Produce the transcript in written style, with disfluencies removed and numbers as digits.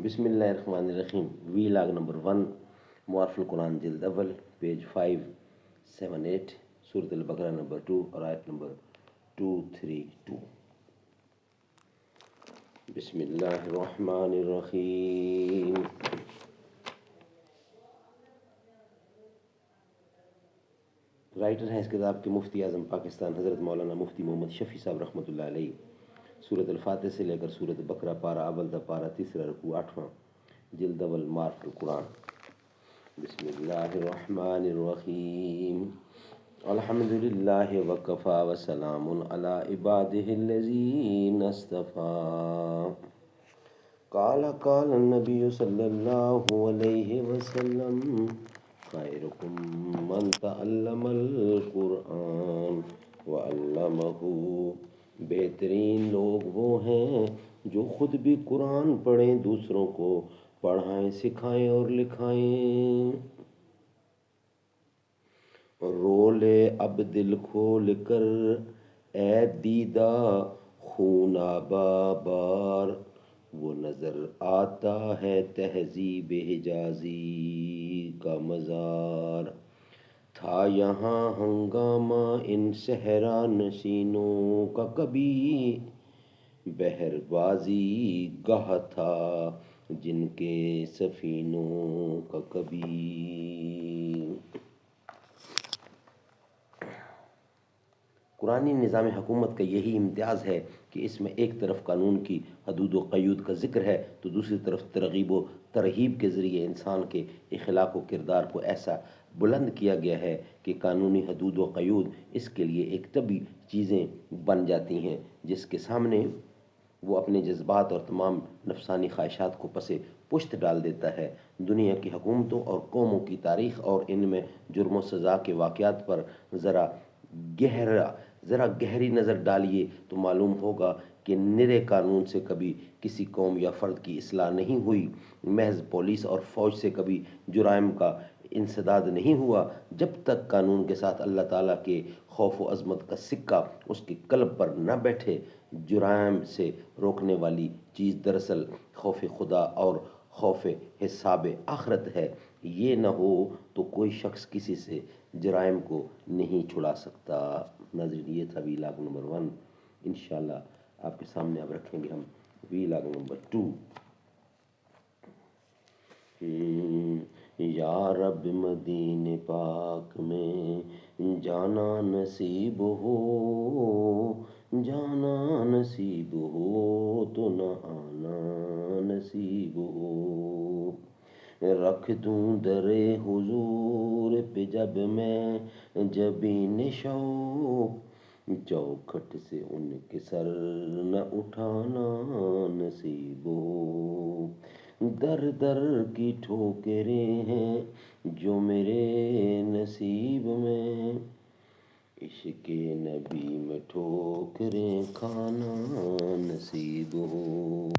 بسم اللہ الرحمن الرحیم. وی لاگ نمبر 1 معارف القرآن جلد اول پیج 578 سورۃ البقرہ نمبر 2 اور آیت نمبر 232. بسم اللہ الرحمن الرحیم. رائٹر ہیں اس کتاب کے مفتی اعظم پاکستان حضرت مولانا مفتی محمد شفیع صاحب رحمۃ اللہ علیہ. سورۃ الفاتح سے لے کر سورۃ بقرہ پارہ اول تا پارہ تیسرا رکوع 8واں جلد اول معارف القرآن. بسم اللہ الرحمن الرحیم. الحمد للہ وکفی وسلام علی عبادہ الذین اصطفی. قال النبی صلی اللہ علیہ وسلم خیرکم من تعلم القرآن وعلمہ. بہترین لوگ وہ ہیں جو خود بھی قرآن پڑھیں، دوسروں کو پڑھائیں، سکھائیں اور لکھائیں. رولے اب دل کھول کر اے دیدہ خونابہ بار، وہ نظر آتا ہے تہذیب حجازی کا مزار. تھا یہاں ہنگامہ ان صحرا نشینوں کا کبھی، بحر بازی گاہ تھا جن کے سفینوں کا کبھی. قرآنی نظام حکومت کا یہی امتیاز ہے کہ اس میں ایک طرف قانون کی حدود و قیود کا ذکر ہے تو دوسری طرف ترغیب و ترہیب کے ذریعے انسان کے اخلاق و کردار کو ایسا بلند کیا گیا ہے کہ قانونی حدود و قیود اس کے لیے ایک طبی چیزیں بن جاتی ہیں جس کے سامنے وہ اپنے جذبات اور تمام نفسانی خواہشات کو پس پشت ڈال دیتا ہے. دنیا کی حکومتوں اور قوموں کی تاریخ اور ان میں جرم و سزا کے واقعات پر ذرا گہری نظر ڈالیے تو معلوم ہوگا کہ نرے قانون سے کبھی کسی قوم یا فرد کی اصلاح نہیں ہوئی. محض پولیس اور فوج سے کبھی جرائم کا انسداد نہیں ہوا. جب تک قانون کے ساتھ اللہ تعالیٰ کے خوف و عظمت کا سکہ اس کے قلب پر نہ بیٹھے. جرائم سے روکنے والی چیز دراصل خوف خدا اور خوف حساب آخرت ہے. یہ نہ ہو تو کوئی شخص کسی سے جرائم کو نہیں چھڑا سکتا. ناظرین، یہ تھا وی لاگ نمبر 1. انشاءاللہ آپ کے سامنے اب رکھیں گے ہم وی لاگ نمبر 2. یا رب مدینے پاک میں جانا نصیب ہو، جانا نصیب ہو تو نہ آنا نصیب ہو. رکھ دوں در حضور پہ جب میں جبین شوق، چوکھٹ سے ان کے سر نہ اٹھانا نصیب ہو. در در کی ٹھوکریں ہیں جو میرے نصیب میں، عشق نبی میں ٹھوکریں کھانا نصیب ہو.